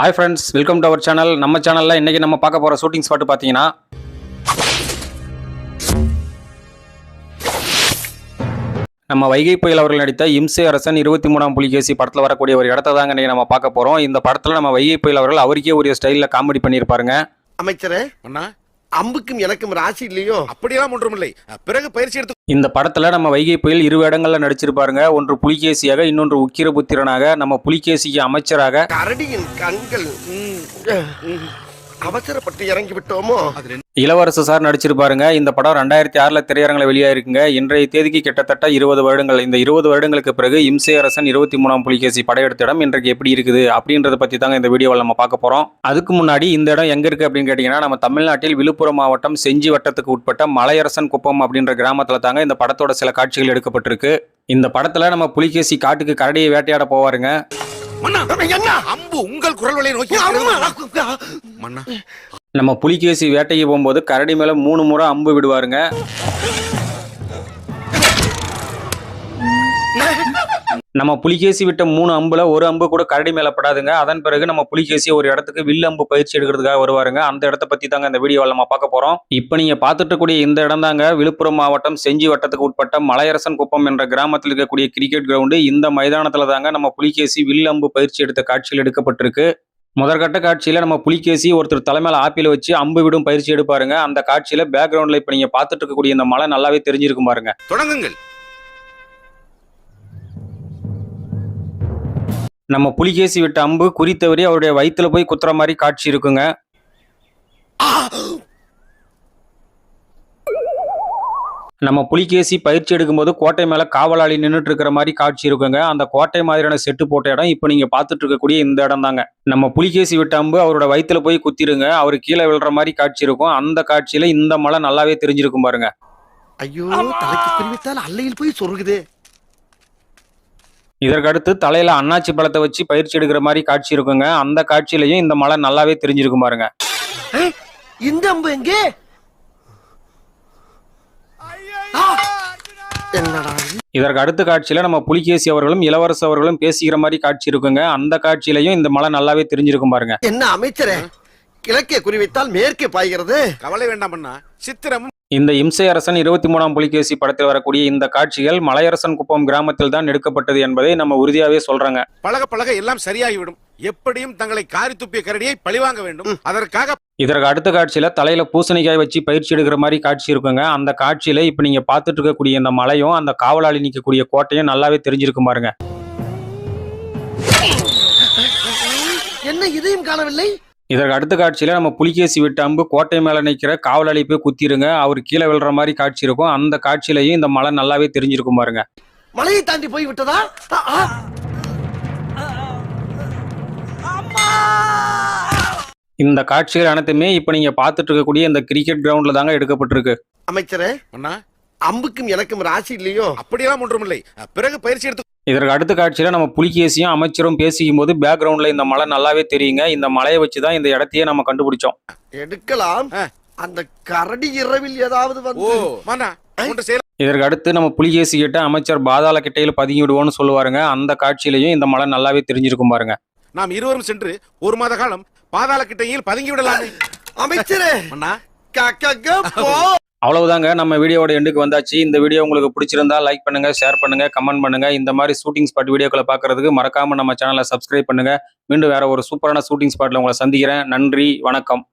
Hi friends, welcome to our channel. நம்ம சேனலில் இன்றைக்கி நம்ம பார்க்க போகிற ஷூட்டிங் ஸ்பாட் பார்த்தீங்கன்னா, நம்ம வைகை புயல் அவர்கள் நடித்த இம்சை அரசன் 23ஆம் புலிகேசி படத்தில் வரக்கூடிய ஒரு இடத்த தாங்க இன்றைக்கி நம்ம பார்க்க போகிறோம். இந்த படத்தில் நம்ம வைகை புயல் அவர்கள் அவருக்கே ஒரு ஸ்டைலில் காமெடி பண்ணியிருப்பாருங்க. அமைச்சரே, அண்ணா அம்புக்கும் எனக்கும் ராசி இல்லையோ? அப்படியெல்லாம் ஒன்றும் இல்லை. பிறகு பயிற்சி எடுத்து இந்த படத்துல நம்ம வைகை புயல் இரு இடங்கள்ல நடிச்சிருப்பாருங்க. ஒன்று புலிகேசியாக, இன்னொன்று உக்கிரபுத்திரனாக. நம்ம புலிகேசிக்கு அமைச்சராக. கரடியின் கண்கள் அவசரப்பட்டு இறங்கி விட்டோமோ? இளவரசு சார் நடிச்சிருப்பாருங்க. இந்த படம் 2006 திரையரங்கில் வெளியாயிருக்குங்க. இன்றைய தேதிக்கு கிட்டத்தட்ட 20 வருடங்கள். இந்த 20 வருடங்களுக்கு பிறகு இம்சை அரசன் 23ஆம் புலிகேசி படையெடுத்த இடம் இன்றைக்கு எப்படி இருக்குது அப்படின்றத பத்தி தாங்க இந்த வீடியோவில் நம்ம பார்க்க போறோம். அதுக்கு முன்னாடி இந்த இடம் எங்க இருக்கு அப்படின்னு கேட்டீங்கன்னா, நம்ம தமிழ்நாட்டில் விழுப்புரம் மாவட்டம் செஞ்சி வட்டத்துக்கு உட்பட்ட மலையரசன் குப்பம் அப்படின்ற கிராமத்துல தாங்க இந்த படத்தோட சில காட்சிகள் எடுக்கப்பட்டிருக்கு. இந்த படத்துல நம்ம புலிகேசி காட்டுக்கு கரடியை வேட்டையாட போவாருங்க. அம்பு உங்கள் குரல் வழியை நோக்கி நம்ம புலிகேசி வேட்டைக்கு போகும்போது கரடி மேல 3 முறை அம்பு விடுவாருங்க. நம்ம புலிகேசி விட்ட 3 அம்புல ஒரு அம்பு கூட கரடி மேல படாதுங்க. அதன் பிறகு நம்ம புலிகேசி ஒரு இடத்துக்கு வில் அம்பு பயிற்சி எடுக்கிறதுக்காக வருவாருங்க. அந்த இடத்த பத்தி தாங்க இந்த வீடியோவில் நம்ம பார்க்க போறோம். இப்ப நீங்க பார்த்துட்டு கூடிய இந்த இடம் தாங்க விழுப்புரம் மாவட்டம் செஞ்சி வட்டத்துக்கு உட்பட்ட மலையரசன் குப்பம் என்ற கிராமத்தில் இருக்கக்கூடிய கிரிக்கெட் கிரவுண்டு. இந்த மைதானத்துல தாங்க நம்ம புலிகேசி வில் அம்பு பயிற்சி எடுத்த காட்சிகள் எடுக்கப்பட்டிருக்கு. முதற்கட்ட காட்சியில நம்ம புலிகேசி ஒருத்தர் தலைமையில ஆப்பில வச்சு அம்பு விடும் பயிற்சி எடுப்பாருங்க. அந்த காட்சியில பேக்ரவுண்ட்ல இப்ப நீங்க பார்த்துட்டு இருக்கக்கூடிய இந்த மலை நல்லாவே தெரிஞ்சிருக்கும் பாருங்க. தொடங்குங்கள். நம்ம புலிகேசி விட்ட அம்பு குறித்தவரை அவருடைய வயிற்றுல போய் குத்துற மாதிரி காட்சி இருக்குங்க. நம்ம புலிகேசி பயிற்சி எடுக்கும்போது கோட்டை மேல காவலாளி நின்றுட்டு இருக்கிற மாதிரி காட்சி இருக்குங்க. அந்த கோட்டை மாதிரியான செட்டு போட்ட இடம் இப்ப நீங்க பார்த்துட்டு இருக்கக்கூடிய இந்த இடம் தாங்க. நம்ம புலிகேசி விட்ட அம்பு அவரோட வயிற்றுல போய் குத்திருங்க. அவரு கீழே விழுற மாதிரி காட்சி இருக்கும். அந்த காட்சியில இந்த மலை நல்லாவே தெரிஞ்சிருக்கும் பாருங்க. ஐயோ, தலைக்கு குறிவித்தால் அல்லையில் போய் சொருகுதே. இதற்கு அடுத்து தலையில அண்ணாச்சி பழத்தை வச்சு பயிற்சி எடுக்கிற மாதிரி காட்சி இருக்குங்க. அந்த காட்சியிலையும் இந்த மலை நல்லாவே தெரிஞ்சிருக்கும் பாருங்க. இந்த அம்பு எங்கே? இதற்கு அடுத்த காட்சியில நம்ம புலிகேசி அவர்களும் இளவரசு அவர்களும் பேசிக்கிற மாதிரி காட்சி இருக்குங்க. அந்த காட்சியிலையும் இந்த மலை நல்லாவே தெரிஞ்சிருக்கும் பாருங்க. என்ன அமைச்சரே, கிழக்கே குறிவித்தால் மேற்கே பாய்கிறது. கவலை வேண்டாம் அண்ணா. சித்திரமும் இந்த இம்சை அரசன் 23ஆம் புலிகேசி படத்தில் வரக்கூடிய இந்த காட்சிகள் மலையரசன் குப்பம் கிராமத்தில் தான் எடுக்கப்பட்டது என்பதை நம்ம உறுதியாவே சொல்றாங்க. பழக பழக எல்லாம் சரியாகிவிடும். எப்படியும் தங்களை காரி துப்பிய கரடியை பழிவாங்க வேண்டும். அதற்காக இதற்கு அடுத்த காட்சியில தலையில பூசணிக்காய் வச்சு பயிற்சி எடுக்கிற மாதிரி காட்சி இருக்குங்க. அந்த காட்சியில இப்ப நீங்க பார்த்துட்டு இருக்கக்கூடிய இந்த மலையும் அந்த காவலாளி நிற்கக்கூடிய கோட்டையும் நல்லாவே தெரிஞ்சிருக்கும் பாருங்க. என்ன இதையும் காணவில்லை? இதற்கு அடுத்த காட்சியில நம்ம புலிகேசி விட்ட அம்பு கோட்டை மேல நிற்கிற காவலாளி போய் குத்திருங்க. அவர் கீழே விழுற மாதிரி காட்சி இருக்கும். அந்த காட்சியிலையும் இந்த மலை நல்லாவே தெரிஞ்சிருக்கும் பாருங்க. மலையை தாண்டி போய் விட்டதா? இந்த காட்சிகள் அனைத்துமே இப்ப நீங்க பார்த்துட்டு இருக்கக்கூடிய இந்த கிரிக்கெட் கிரவுண்ட்ல தாங்க எடுக்கப்பட்டிருக்கு. அமைச்சரே, அண்ணா அம்புக்கும் எனக்கும் ராசி இல்லையோ? அப்படியெல்லாம் ஒன்றும் இல்லை. பிறகு பயிற்சி எடுத்து இதற்கு அடுத்த காட்சியில நம்ம புலிகேசியும் அமைச்சரும் பேசிக்கும் போது பேக்ரவுண்ட்ல இந்த மலை நல்லாவே தெரியுங்க. இந்த மலையை வச்சுதான் இந்த இடத்தையே நம்ம கண்டுபிடிச்சோம். எடுக்கலாம். அந்த கரடி இரவில் ஏதாவது வந்து இதற்கு அடுத்து நம்ம புலிகேசி கிட்ட அமைச்சர் பாதாள கிட்டையில பதுங்கி விடுவோம்னு சொல்லுவாருங்க. அந்த காட்சியிலையும் இந்த மலை நல்லாவே தெரிஞ்சிருக்கும் பாருங்க. நாம் இருவரும் சென்று 1 மாத காலம் பாதாள கிட்டையில் பதுங்கி விடலாம். அமைச்சரே, அவ்வளவுதாங்க. நம்ம வீடியோட எண்டுக்கு வந்தாச்சு. இந்த வீடியோ உங்களுக்கு பிடிச்சிருந்தா லைக் பண்ணுங்க, ஷேர் பண்ணுங்க, கமெண்ட் பண்ணுங்க. இந்த மாதிரி ஷூட்டிங் ஸ்பாட் வீடியோக்களை பார்க்கறதுக்கு மறக்காம நம்ம சேனலை சப்ஸ்கிரைப் பண்ணுங்க. மீண்டும் வேற ஒரு சூப்பரான ஷூட்டிங் ஸ்பாட்ல உங்களை சந்திக்கிறேன். நன்றி, வணக்கம்.